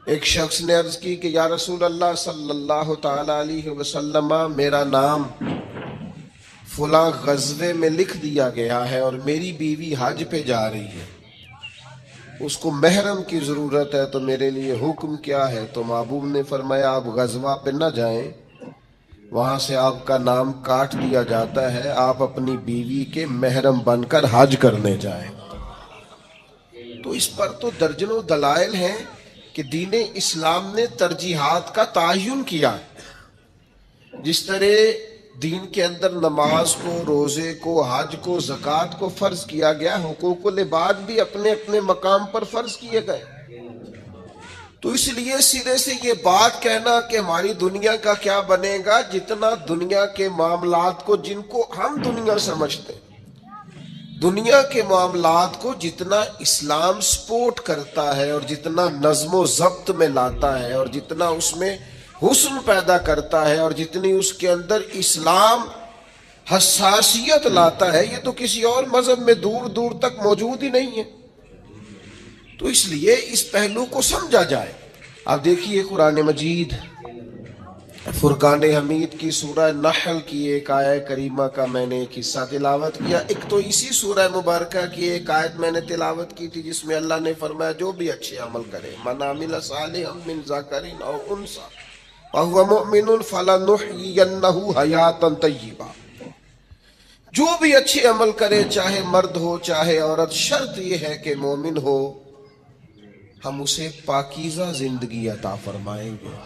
ایک شخص نے عرض کی کہ یا رسول اللہ صلی اللہ تعالی علیہ وسلم، میرا نام فلاں غزوے میں لکھ دیا گیا ہے اور میری بیوی حج پہ جا رہی ہے، اس کو محرم کی ضرورت ہے، تو میرے لیے حکم کیا ہے؟ تو محبوب نے فرمایا آپ غزوہ پہ نہ جائیں، وہاں سے آپ کا نام کاٹ دیا جاتا ہے، آپ اپنی بیوی کے محرم بن کر حج کرنے جائیں۔ تو اس پر تو درجنوں دلائل ہیں کہ دین اسلام نے ترجیحات کا تعین کیا۔ جس طرح دین کے اندر نماز کو، روزے کو، حج کو، زکوٰۃ کو فرض کیا گیا، حقوق العباد بھی اپنے اپنے مقام پر فرض کیے گئے۔ تو اس لیے سرے سے یہ بات کہنا کہ ہماری دنیا کا کیا بنے گا، جتنا دنیا کے معاملات کو، جن کو ہم دنیا سمجھتے ہیں، دنیا کے معاملات کو جتنا اسلام سپورٹ کرتا ہے اور جتنا نظم و ضبط میں لاتا ہے اور جتنا اس میں حسن پیدا کرتا ہے اور جتنی اس کے اندر اسلام حساسیت لاتا ہے، یہ تو کسی اور مذہب میں دور دور تک موجود ہی نہیں ہے۔ تو اس لیے اس پہلو کو سمجھا جائے۔ اب دیکھیے قرآن مجید فرقان حمید کی سورہ نحل کی ایک آیہ کریمہ کا میں نے ایک حصہ تلاوت کیا۔ ایک تو اسی سورہ مبارکہ کی ایک آیت میں نے تلاوت کی تھی جس میں اللہ نے فرمایا جو بھی اچھے عمل کرے، من عمل صالحا من ذکر او انثی وهو مؤمن فلنحیینہ حیاتا طیبہ، جو بھی اچھے عمل کرے، چاہے مرد ہو چاہے عورت، شرط یہ ہے کہ مومن ہو، ہم اسے پاکیزہ زندگی عطا فرمائیں گے،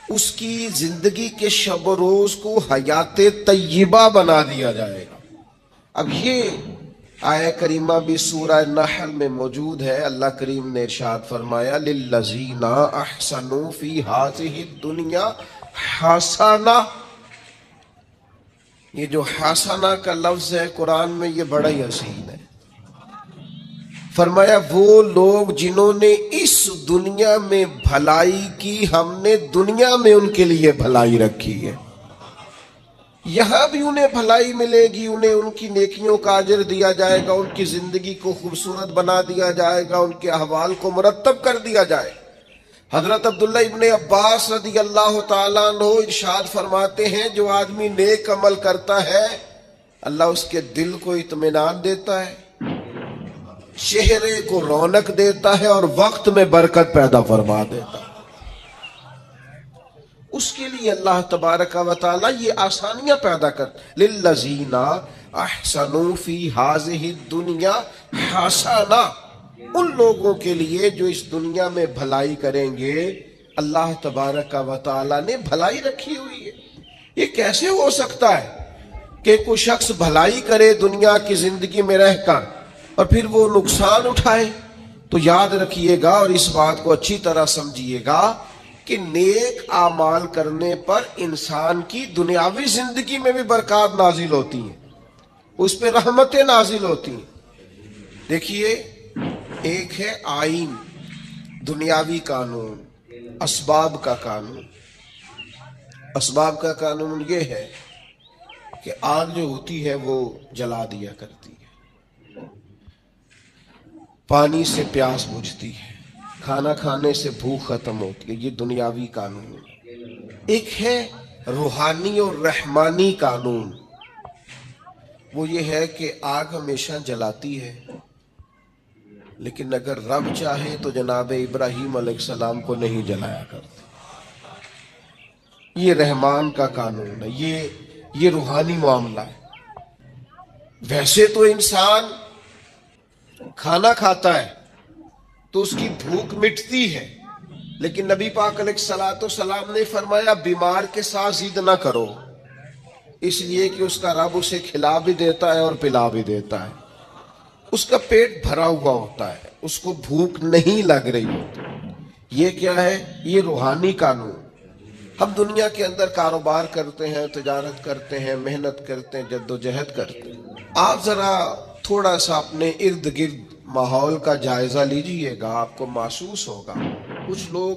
اس کی زندگی کے شب و روز کو حیات طیبہ بنا دیا جائے گا۔ اب یہ آیہ کریمہ بھی سورہ نحل میں موجود ہے۔ اللہ کریم نے ارشاد فرمایا للذین احسنوا فی ہذہ الدنیا حسنہ۔ یہ جو حسنہ کا لفظ ہے قرآن میں یہ بڑا ہی حسین ہے۔ فرمایا وہ لوگ جنہوں نے اس دنیا میں بھلائی کی، ہم نے دنیا میں ان کے لیے بھلائی رکھی ہے، یہاں بھی انہیں بھلائی ملے گی، انہیں ان کی نیکیوں کا اجر دیا جائے گا، ان کی زندگی کو خوبصورت بنا دیا جائے گا، ان کے احوال کو مرتب کر دیا جائے۔ حضرت عبداللہ ابن عباس رضی اللہ تعالیٰ عنہ ارشاد فرماتے ہیں جو آدمی نیک عمل کرتا ہے اللہ اس کے دل کو اطمینان دیتا ہے، چہرے کو رونق دیتا ہے اور وقت میں برکت پیدا فرما دیتا ہے۔ اس کے لیے اللہ تبارک و تعالی یہ آسانیاں پیدا کر للذین احسنوا فی ہذہ الدنیا حسنہ، ان لوگوں کے لیے جو اس دنیا میں بھلائی کریں گے اللہ تبارک و تعالی نے بھلائی رکھی ہوئی ہے۔ یہ کیسے ہو سکتا ہے کہ کوئی شخص بھلائی کرے دنیا کی زندگی میں رہ کر اور پھر وہ نقصان اٹھائے؟ تو یاد رکھیے گا اور اس بات کو اچھی طرح سمجھیے گا کہ نیک اعمال کرنے پر انسان کی دنیاوی زندگی میں بھی برکات نازل ہوتی ہیں، اس پہ رحمتیں نازل ہوتی ہیں۔ دیکھیے ایک ہے آئین، دنیاوی قانون، اسباب کا قانون۔ اسباب کا قانون یہ ہے کہ آگ جو ہوتی ہے وہ جلا دیا کرتی ہے، پانی سے پیاس بجھتی ہے، کھانا کھانے سے بھوک ختم ہوتی ہے، یہ دنیاوی قانون ہے۔ ایک ہے روحانی اور رحمانی قانون، وہ یہ ہے کہ آگ ہمیشہ جلاتی ہے، لیکن اگر رب چاہے تو جناب ابراہیم علیہ السلام کو نہیں جلایا کرتی۔ یہ رحمان کا قانون ہے، یہ روحانی معاملہ ہے۔ ویسے تو انسان کھانا کھاتا ہے تو اس کی بھوک مٹتی ہے، لیکن نبی پاک علیہ السلام نے فرمایا بیمار کے ساتھ ضد نہ کرو، اس لیے کہ اس کا رب اسے کھلا بھی دیتا ہے اور پلا بھی دیتا ہے، اس کا پیٹ بھرا ہوا ہوتا ہے، اس کو بھوک نہیں لگ رہی ہوتی۔ یہ کیا ہے؟ یہ روحانی قانون۔ ہم دنیا کے اندر کاروبار کرتے ہیں، تجارت کرتے ہیں، محنت کرتے ہیں، جد و جہد کرتے ہیں۔ آپ ذرا تھوڑا سا اپنے ارد گرد ماحول کا جائزہ لیجئے گا، آپ کو محسوس ہوگا کچھ لوگ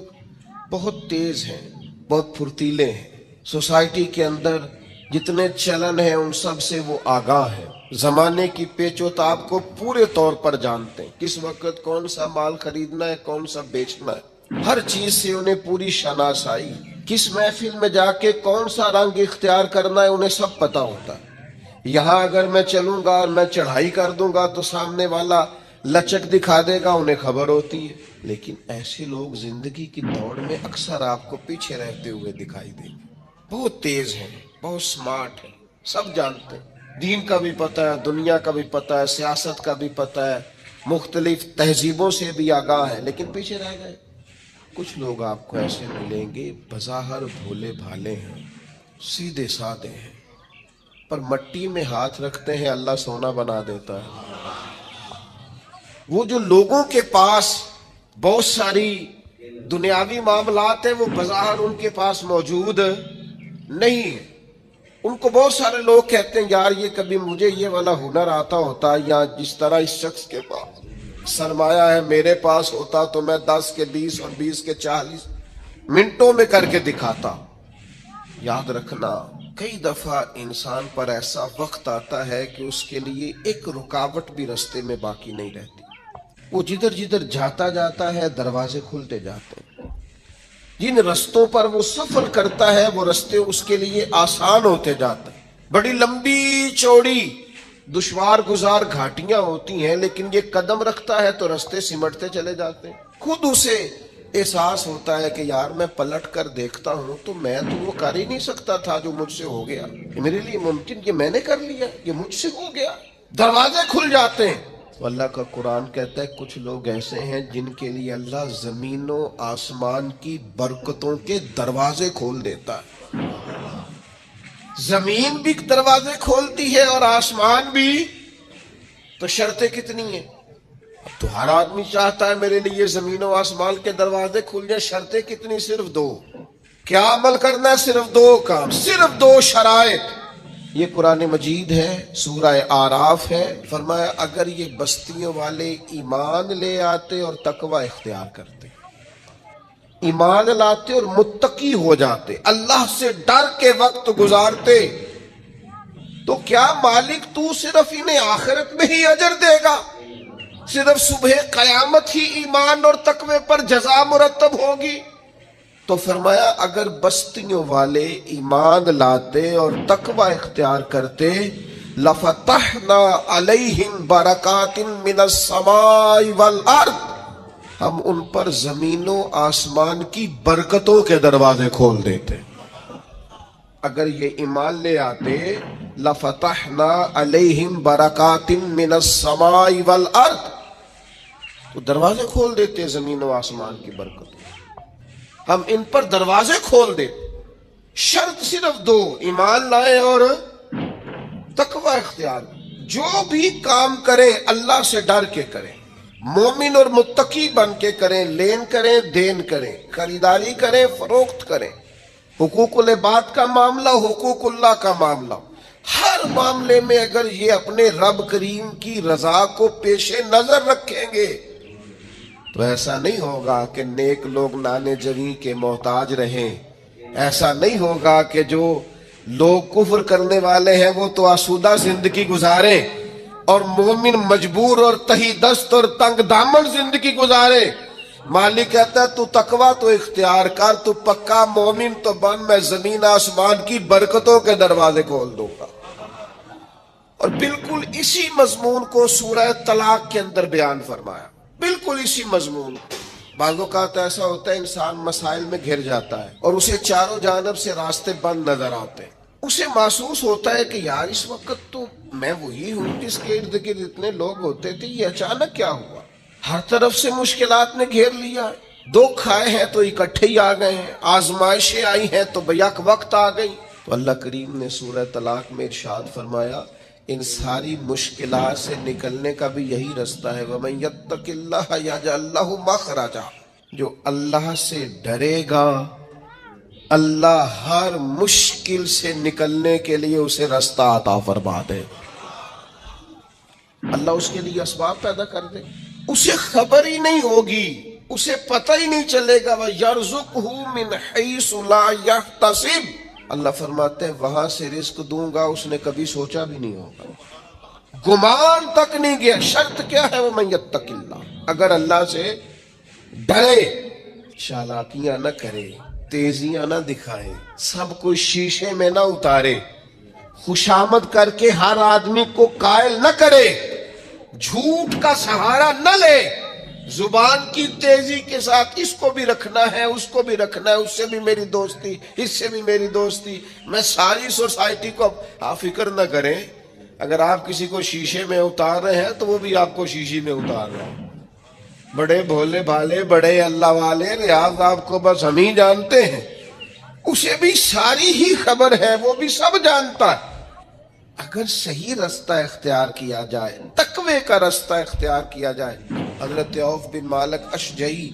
بہت تیز ہیں، بہت پھرتیلے ہیں، سوسائٹی کے اندر جتنے چلن ہیں ان سب سے وہ آگاہ ہے، زمانے کی پیچ و تاب کو پورے طور پر جانتے ہیں، کس وقت کون سا مال خریدنا ہے، کون سا بیچنا ہے، ہر چیز سے انہیں پوری شناسائی، کس محفل میں جا کے کون سا رنگ اختیار کرنا ہے انہیں سب پتا ہوتا ہے۔ یہاں اگر میں چلوں گا اور میں چڑھائی کر دوں گا تو سامنے والا لچک دکھا دے گا، انہیں خبر ہوتی ہے۔ لیکن ایسے لوگ زندگی کی دوڑ میں اکثر آپ کو پیچھے رہتے ہوئے دکھائی دیں گے، بہت تیز ہیں، بہت سمارٹ ہیں، سب جانتے ہیں، دین کا بھی پتہ ہے، دنیا کا بھی پتہ ہے، سیاست کا بھی پتہ ہے، مختلف تہذیبوں سے بھی آگاہ ہے، لیکن پیچھے رہ گئے۔ کچھ لوگ آپ کو ایسے ملیں گے بظاہر بھولے بھالے ہیں، سیدھے سادے ہیں، پر مٹی میں ہاتھ رکھتے ہیں اللہ سونا بنا دیتا ہے۔ وہ جو لوگوں کے پاس بہت ساری دنیاوی معاملات ہیں وہ بظاہر ان کے پاس موجود نہیں ہیں، ان کو بہت سارے لوگ کہتے ہیں یار یہ کبھی مجھے یہ والا ہنر آتا ہوتا، یا جس طرح اس شخص کے پاس سرمایہ ہے میرے پاس ہوتا تو میں 10 کے 20 اور 20 کے 40 منٹوں میں کر کے دکھاتا۔ یاد رکھنا کئی دفعہ انسان پر ایسا وقت آتا ہے کہ اس کے لیے ایک رکاوٹ بھی رستے میں باقی نہیں رہتی، وہ جدھر جدھر جاتا ہے دروازے کھلتے جاتے ہیں، جن رستوں پر وہ سفر کرتا ہے وہ رستے اس کے لیے آسان ہوتے جاتے ہیں۔ بڑی لمبی چوڑی دشوار گزار گھاٹیاں ہوتی ہیں، لیکن یہ قدم رکھتا ہے تو رستے سمٹتے چلے جاتے ہیں۔ خود اسے احساس ہوتا ہے کہ یار میں پلٹ کر دیکھتا ہوں تو میں تو وہ کر ہی نہیں سکتا تھا جو مجھ سے ہو گیا، یہ میرے لیے ممکن، یہ میں نے کر لیا، یہ مجھ سے ہو گیا، دروازے کھل جاتے ہیں۔ تو اللہ کا قرآن کہتا ہے کچھ لوگ ایسے ہیں جن کے لیے اللہ زمین و آسمان کی برکتوں کے دروازے کھول دیتا ہے، زمین بھی دروازے کھولتی ہے اور آسمان بھی، تو شرطیں کتنی ہیں؟ اب تو ہر آدمی چاہتا ہے میرے لیے زمین و آسمان کے دروازے کھل جائیں، شرطیں کتنی؟ صرف 2۔ کیا عمل کرنا ہے؟ صرف 2 کام، صرف 2 شرائط۔ یہ قرآن مجید ہے، سورہ آراف ہے، فرمایا اگر یہ بستیوں والے ایمان لے آتے اور تقوی اختیار کرتے، ایمان لاتے اور متقی ہو جاتے، اللہ سے ڈر کے وقت گزارتے، تو کیا مالک تو صرف انہیں آخرت میں ہی اجر دے گا؟ صرف صبح قیامت ہی ایمان اور تقوی پر جزا مرتب ہوگی؟ تو فرمایا اگر بستیوں والے ایمان لاتے اور تقوی اختیار کرتے لفتحنا علیہم برکات من السماء والارض، ہم ان پر زمین و آسمان کی برکتوں کے دروازے کھول دیتے۔ اگر یہ ایمان لے آتے لفتحنا علیہم برکات من السماء والارض، تو دروازے کھول دیتے زمین و آسمان کی برکتوں، ہم ان پر دروازے کھول دیں۔ شرط صرف 2، ایمان لائیں اور تقوی اختیار۔ جو بھی کام کریں اللہ سے ڈر کے کریں، مومن اور متقی بن کے کریں، لین کریں دین کریں، خریداری کریں فروخت کریں، حقوق العباد کا معاملہ، حقوق اللہ کا معاملہ، ہر معاملے میں اگر یہ اپنے رب کریم کی رضا کو پیش نظر رکھیں گے تو ایسا نہیں ہوگا کہ نیک لوگ نانے جویں کے محتاج رہیں، ایسا نہیں ہوگا کہ جو لوگ کفر کرنے والے ہیں وہ تو آسودہ زندگی گزاریں اور مومن مجبور اور تہی دست اور تنگ دامن زندگی گزارے۔ مالک کہتا ہے تو تقوی تو اختیار کر، تو پکا مومن تو بن، میں زمین آسمان کی برکتوں کے دروازے کھول دوں گا۔ اور بالکل اسی مضمون کو سورہ طلاق کے اندر بیان فرمایا، بالکل اسی مضمون۔ بعض اوقات ایسا ہوتا ہے انسان مسائل میں گھر جاتا ہے اور اسے چاروں جانب سے راستے بند نظر آتے ہیں، اسے محسوس ہوتا ہے کہ یار اس وقت تو میں وہی ہوں جس کے ارد گرد اتنے لوگ ہوتے تھے، یہ اچانک کیا ہوا؟ ہر طرف سے مشکلات نے گھیر لیا، دکھ آئے ہیں تو اکٹھے ہی آ گئے ہیں، آزمائشیں آئی ہیں تو بیک وقت آ گئی۔ تو اللہ کریم نے سورہ طلاق میں ارشاد فرمایا ان ساری مشکلات سے نکلنے کا بھی یہی رستہ ہے، وَمَن يَتَّقِ اللَّهَ يَجْعَل لَّهُ مَخْرَجًا، جو اللہ سے ڈرے گا اللہ ہر مشکل سے نکلنے کے لیے اسے رستہ عطا فرما دے، اللہ اس کے لیے اسباب پیدا کر دے، اسے خبر ہی نہیں ہوگی، اسے پتہ ہی نہیں چلے گا، وَيَرْزُقْهُ مِنْ حَيْثُ لَا يَحْتَسِبُ، اللہ فرماتے ہیں وہاں سے رزق دوں گا اس نے کبھی سوچا بھی نہیں ہوگا، گمان تک نہیں گیا۔ شرط کیا ہے؟ وَمَن يَتَّقِ اللَّهَ، اگر اللہ سے ڈرے، چالاکیاں نہ کرے، تیزیاں نہ دکھائے، سب کچھ شیشے میں نہ اتارے، خوشامد کر کے ہر آدمی کو قائل نہ کرے، جھوٹ کا سہارا نہ لے، زبان کی تیزی کے ساتھ اس کو بھی رکھنا ہے، اس کو بھی رکھنا ہے، اس سے بھی میری دوستی، اس سے بھی میری دوستی، میں ساری سوسائٹی کو۔ آپ فکر نہ کریں، اگر آپ کسی کو شیشے میں اتار رہے ہیں تو وہ بھی آپ کو شیشے میں اتار رہا ہے۔ بڑے بھولے بھالے، بڑے اللہ والے، ریاض آپ کو بس ہم ہی جانتے ہیں، اسے بھی ساری ہی خبر ہے، وہ بھی سب جانتا ہے۔ اگر صحیح رستہ اختیار کیا جائے، تقوی کا رستہ اختیار کیا جائے۔ حضرت عوف بن مالک اشجعی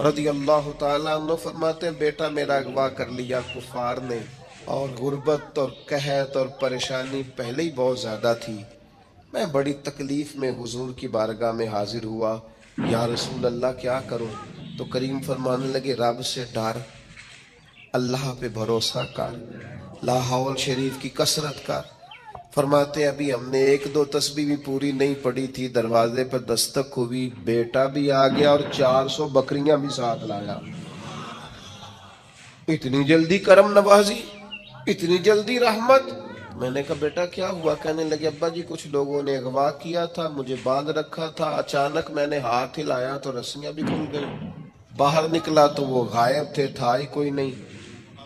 رضی اللہ تعالیٰ عنہ فرماتے ہیں بیٹا میرا اغوا کر لیا کفار نے، اور غربت اور قحط اور پریشانی پہلے ہی بہت زیادہ تھی، میں بڑی تکلیف میں حضور کی بارگاہ میں حاضر ہوا، یا رسول اللہ کیا کروں؟ تو کریم فرمانے لگے رب سے ڈر، اللہ پہ بھروسہ کر، لا حول شریف کی کثرت کر۔ فرماتے ابھی ہم نے ایک دو تسبیح بھی پوری نہیں پڑی تھی، دروازے پر دستک ہوئی، بیٹا بھی آ گیا اور 400 بکریاں بھی ساتھ لایا۔ اتنی جلدی کرم نوازی، اتنی جلدی رحمت۔ میں نے کہا بیٹا کیا ہوا؟ کہنے لگے ابا جی کچھ لوگوں نے اغوا کیا تھا، مجھے باندھ رکھا تھا، اچانک میں نے ہاتھ ہلایا تو رسیاں بھی کھل گئی، باہر نکلا تو وہ غائب تھے، تھا ہی کوئی نہیں،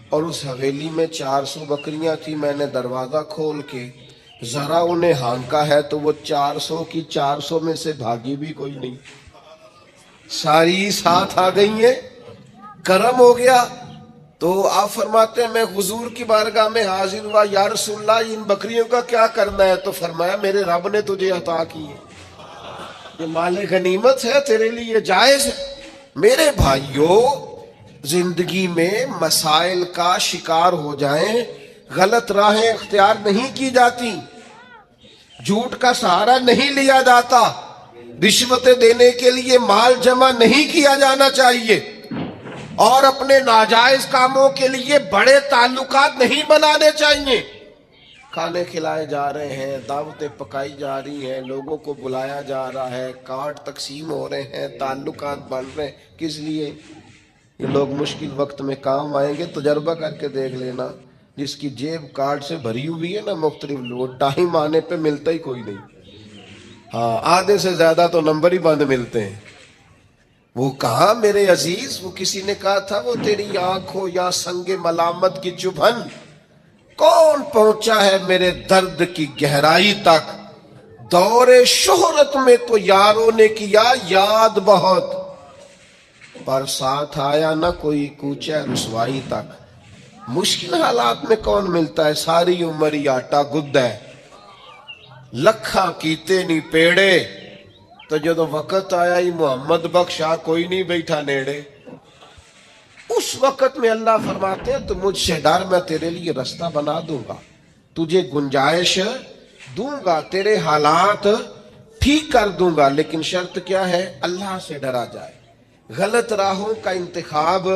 اور اس حویلی میں 400 بکریاں تھی، میں نے دروازہ کھول کے ذرا انہیں ہانکا ہے تو وہ 400 کی 400 میں سے بھاگی بھی کوئی نہیں، ساری ساتھ آ گئی ہیں، کرم ہو گیا۔ تو آپ فرماتے ہیں میں حضور کی بارگاہ میں حاضر ہوا، یا رسول اللہ ان بکریوں کا کیا کرنا ہے؟ تو فرمایا میرے رب نے تجھے عطا کی ہے، یہ مال غنیمت ہے، تیرے لیے جائز ہے۔ میرے بھائیوں، زندگی میں مسائل کا شکار ہو جائیں، غلط راہیں اختیار نہیں کی جاتی، جھوٹ کا سہارا نہیں لیا جاتا، رشوتیں دینے کے لیے مال جمع نہیں کیا جانا چاہیے، اور اپنے ناجائز کاموں کے لیے بڑے تعلقات نہیں بنانے چاہیے۔ کھانے کھلائے جا رہے ہیں، دعوتیں پکائی جا رہی ہیں، لوگوں کو بلایا جا رہا ہے، کارڈ تقسیم ہو رہے ہیں، تعلقات بن رہے ہیں، کس لیے؟ یہ لوگ مشکل وقت میں کام آئیں گے، تجربہ کر کے دیکھ لینا، جس کی جیب کارڈ سے بھری ہوئی ہے نا مختلف لوگ، ٹائم آنے پہ ملتا ہی کوئی نہیں، ہاں آدھے سے زیادہ تو نمبر ہی بند ملتے ہیں۔ وہ کہاں میرے عزیز، وہ کسی نے کہا تھا وہ تیری آنکھ ہو یا سنگ ملامت کی چبھن، کون پہنچا ہے میرے درد کی گہرائی تک، دور شہرت میں تو یاروں نے کیا یاد بہت، پر ساتھ آیا نہ کوئی کوچہ رسوائی تک۔ مشکل حالات میں کون ملتا ہے؟ ساری عمر ہی آٹا گد ہے، لکھاں کیتے نہیں پیڑے، تو جدو وقت آیا ہی محمد بخشا کوئی نہیں بیٹھا نیڑے۔ اس وقت میں اللہ فرماتے ہیں تو مجھ سے ڈر، میں تیرے لیے رستہ بنا دوں گا، تجھے گنجائش دوں گا، تیرے حالات ٹھیک کر دوں گا، لیکن شرط کیا ہے؟ اللہ سے ڈرا جائے، غلط راہوں کا انتخاب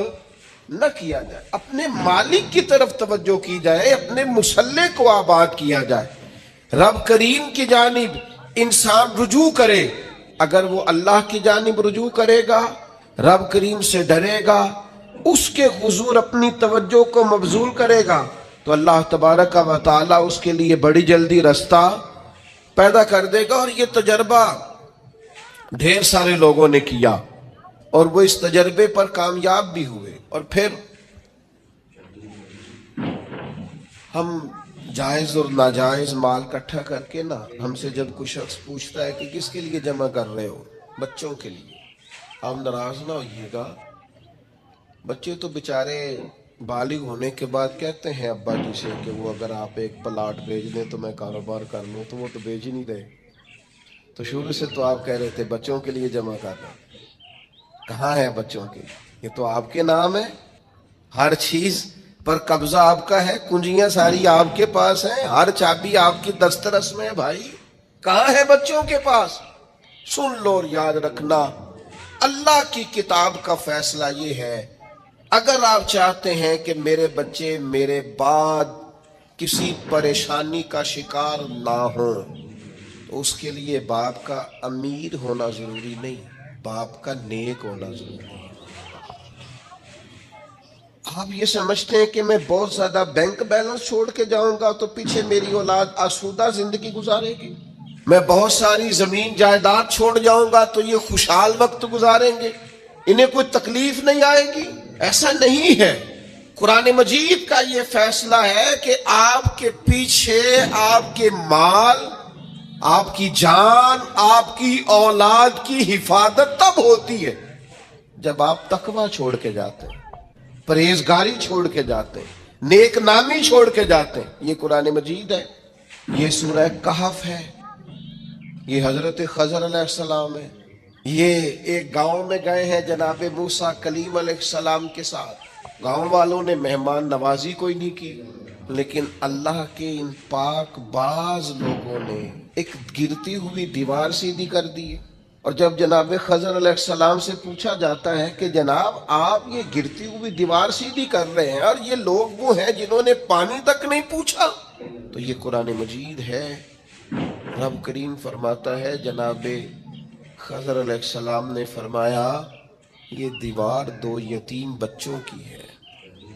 نہ کیا جائے، اپنے مالک کی طرف توجہ کی جائے، اپنے مسلح کو آباد کیا جائے، رب کریم کی جانب انسان رجوع کرے۔ اگر وہ اللہ کی جانب رجوع کرے گا، رب کریم سے ڈرے گا، اس کے حضور اپنی توجہ کو مبذول کرے گا، تو اللہ تبارک و تعالی اس کے لیے بڑی جلدی رستہ پیدا کر دے گا۔ اور یہ تجربہ ڈھیر سارے لوگوں نے کیا، اور وہ اس تجربے پر کامیاب بھی ہوئے۔ اور پھر ہم جائز اور ناجائز مال اکٹھا کر کے نا، ہم سے جب کوئی شخص پوچھتا ہے کہ کس کے لیے جمع کر رہے ہو؟ بچوں کے لیے۔ آپ ناراض نہ ہوئیے گا، بچے تو بیچارے بالغ ہونے کے بعد کہتے ہیں ابا جی سے کہ وہ اگر آپ ایک پلاٹ بیچ دیں تو میں کاروبار کر لوں، تو وہ تو بیچ ہی نہیں رہے۔ تو شروع سے تو آپ کہہ رہے تھے بچوں کے لیے جمع کرنا، کہاں ہے بچوں کے؟ یہ تو آپ کے نام ہے، ہر چیز پر قبضہ آپ کا ہے، کنجیاں ساری آپ کے پاس ہیں، ہر چابی آپ کی دسترس میں ہے بھائی، کہاں ہے بچوں کے پاس؟ سن لو اور یاد رکھنا، اللہ کی کتاب کا فیصلہ یہ ہے اگر آپ چاہتے ہیں کہ میرے بچے میرے بعد کسی پریشانی کا شکار نہ ہوں تو اس کے لیے باپ کا امیر ہونا ضروری نہیں، باپ کا نیک ہونا ضروری ہے۔ آپ یہ سمجھتے ہیں کہ میں بہت زیادہ بینک بیلنس چھوڑ کے جاؤں گا تو پیچھے میری اولاد آسودہ زندگی گزارے گی، میں بہت ساری زمین جائیداد چھوڑ جاؤں گا تو یہ خوشحال وقت گزاریں گے، انہیں کوئی تکلیف نہیں آئے گی؟ ایسا نہیں ہے۔ قرآن مجید کا یہ فیصلہ ہے کہ آپ کے پیچھے آپ کے مال، آپ کی جان، آپ کی اولاد کی حفاظت تب ہوتی ہے جب آپ تقوی چھوڑ کے جاتے ہیں، پرہیزگاری چھوڑ کے جاتے ہیں، نیک نامی چھوڑ کے جاتے ہیں۔ یہ قرآن مجید ہے، یہ سورہ کہف ہے، یہ حضرت خضر علیہ السلام ہے۔ یہ ایک گاؤں میں گئے ہیں جناب موسیٰ کلیم علیہ السلام کے ساتھ، گاؤں والوں نے مہمان نوازی کوئی نہیں کی، لیکن اللہ کے ان پاک باز لوگوں نے ایک گرتی ہوئی دیوار سیدھی کر دی۔ اور جب جناب خضر علیہ السلام سے پوچھا جاتا ہے کہ جناب آپ یہ گرتی ہوئی دیوار سیدھی کر رہے ہیں اور یہ لوگ وہ ہیں جنہوں نے پانی تک نہیں پوچھا، تو یہ قرآن مجید ہے۔ رب کریم فرماتا ہے جناب خضر علیہ السلام نے فرمایا یہ دیوار 2 یتیم بچوں کی ہے،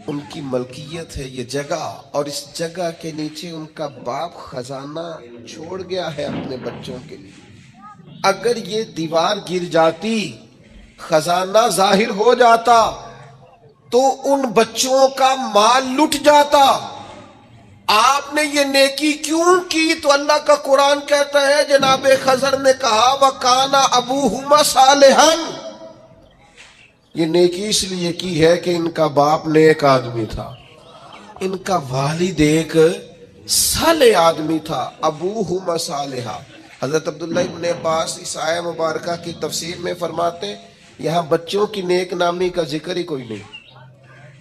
ان کی ملکیت ہے یہ جگہ، اور اس جگہ کے نیچے ان کا باپ خزانہ چھوڑ گیا ہے اپنے بچوں کے لیے۔ اگر یہ دیوار گر جاتی، خزانہ ظاہر ہو جاتا تو ان بچوں کا مال لٹ جاتا۔ آپ نے یہ نیکی کیوں کی؟ تو اللہ کا قرآن کہتا ہے جناب خضر نے کہا وَكَانَ أَبُوهُمَا صَالِحًا، یہ نیکی اس لیے کی ہے کہ ان کا باپ نیک آدمی تھا، ان کا والد ایک صالح آدمی تھا۔ ابوہما صالحا۔ حضرت عبداللہ ابن عباس اس آیہ مبارکہ کی تفسیر میں فرماتے ہیں یہاں بچوں کی نیک نامی کا ذکر ہی کوئی نہیں،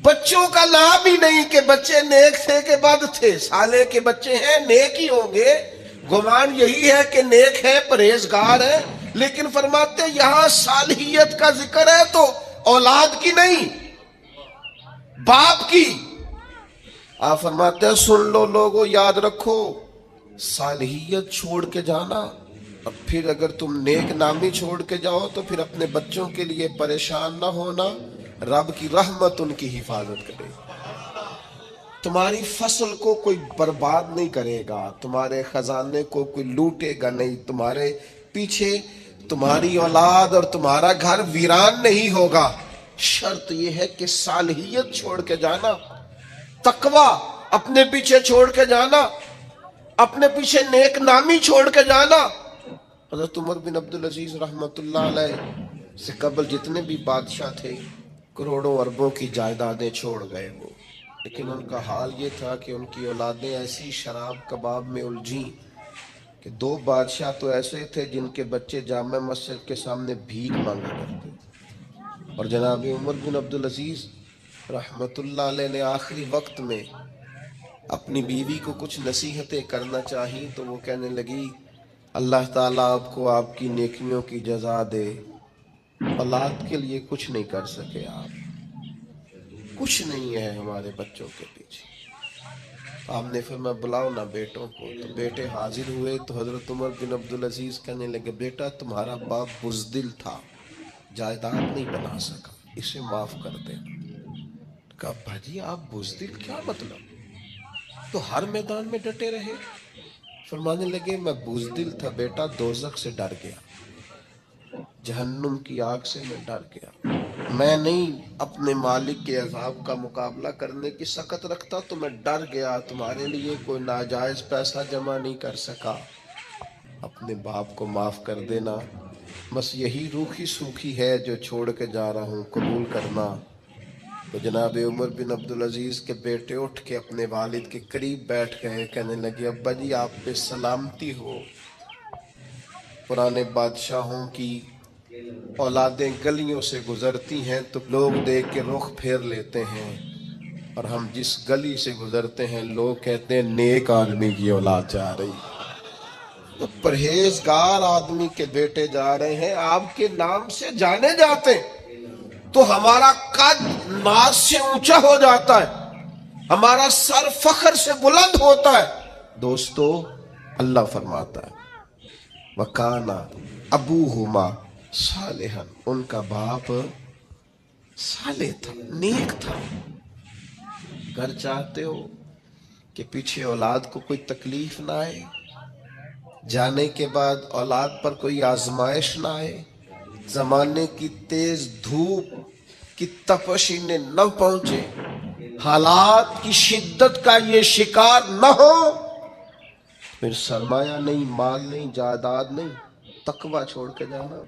بچوں کا نام ہی نہیں کہ بچے نیک تھے کہ بد تھے، صالح کے بچے ہیں نیک ہی ہوں گے، گمان یہی ہے کہ نیک ہے، پرہیزگار ہے، لیکن فرماتے ہیں یہاں صالحیت کا ذکر ہے تو اولاد کی نہیں، باپ کی۔ آپ فرماتے ہیں سن لو لوگو، یاد رکھو، صالحیت چھوڑ کے جانا، اور پھر اگر تم نیک نامی چھوڑ کے جاؤ تو پھر اپنے بچوں کے لیے پریشان نہ ہونا، رب کی رحمت ان کی حفاظت کرے گی، تمہاری فصل کو کوئی برباد نہیں کرے گا، تمہارے خزانے کو کوئی لوٹے گا نہیں، تمہارے پیچھے تمہاری اولاد اور تمہارا گھر ویران نہیں ہوگا۔ شرط یہ ہے کہ صالحیت چھوڑ کے جانا، تقوی اپنے پیچھے چھوڑ کے جانا، اپنے پیچھے نیک نامی چھوڑ کے جانا۔ حضرت عمر بن عبدالعزیز رحمت اللہ علیہ سے قبل جتنے بھی بادشاہ تھے کروڑوں اربوں کی جائیدادیں چھوڑ گئے وہ، لیکن ان کا حال یہ تھا کہ ان کی اولادیں ایسی شراب کباب میں الجھیں کہ 2 بادشاہ تو ایسے تھے جن کے بچے جامع مسجد کے سامنے بھیک مانگا کرتے، اور جناب عمر بن عبدالعزیز رحمت اللہ علیہ نے آخری وقت میں اپنی بیوی کو کچھ نصیحتیں کرنا چاہی تو وہ کہنے لگی اللہ تعالیٰ آپ کو آپ کی نیکیوں کی جزا دے، اولاد کے لیے کچھ نہیں کر سکے آپ، کچھ نہیں ہے ہمارے بچوں کے پیچھے۔ آپ نے فرمایا بلاؤ نہ بیٹوں کو، تو بیٹے حاضر ہوئے تو حضرت عمر بن عبدالعزیز کہنے لگے بیٹا تمہارا باپ بزدل تھا، جائیداد نہیں بنا سکا، اسے معاف کر دے۔ کہا بھاجی آپ بزدل کیا مطلب؟ تو ہر میدان میں ڈٹے رہے۔ فرمانے لگے میں بزدل تھا بیٹا، دوزخ سے ڈر گیا، جہنم کی آگ سے میں ڈر گیا، میں نہیں اپنے مالک کے عذاب کا مقابلہ کرنے کی سخت رکھتا تو میں ڈر گیا، تمہارے لیے کوئی ناجائز پیسہ جمع نہیں کر سکا، اپنے باپ کو معاف کر دینا، بس یہی روکھی سوکھی ہے جو چھوڑ کے جا رہا ہوں، قبول کرنا۔ تو جناب عمر بن عبدالعزیز کے بیٹے اٹھ کے اپنے والد کے قریب بیٹھ گئے، کہنے لگے ابا جی آپ پہ سلامتی ہو، پرانے بادشاہوں کی اولادیں گلیوں سے گزرتی ہیں تو لوگ دیکھ کے رخ پھیر لیتے ہیں، اور ہم جس گلی سے گزرتے ہیں لوگ کہتے ہیں نیک آدمی کی اولاد جا رہی، تو پرہیزگار آدمی کے بیٹے جا رہے ہیں، آپ کے نام سے جانے جاتے ہیں۔ تو ہمارا قد ناز سے اونچا ہو جاتا ہے، ہمارا سر فخر سے بلند ہوتا ہے۔ دوستو اللہ فرماتا ہے وَكَانَ أَبُوهُمَا صَالِحًا، ان کا باپ صالح تھا، نیک تھا۔ اگر چاہتے ہو کہ پیچھے اولاد کو کوئی تکلیف نہ آئے، جانے کے بعد اولاد پر کوئی آزمائش نہ آئے، زمانے کی تیز دھوپ کی تپش انہیں نہ پہنچے، حالات کی شدت کا یہ شکار نہ ہو، پھر سرمایہ نہیں، مال نہیں، جائیداد نہیں، تقوی چھوڑ کے جانا۔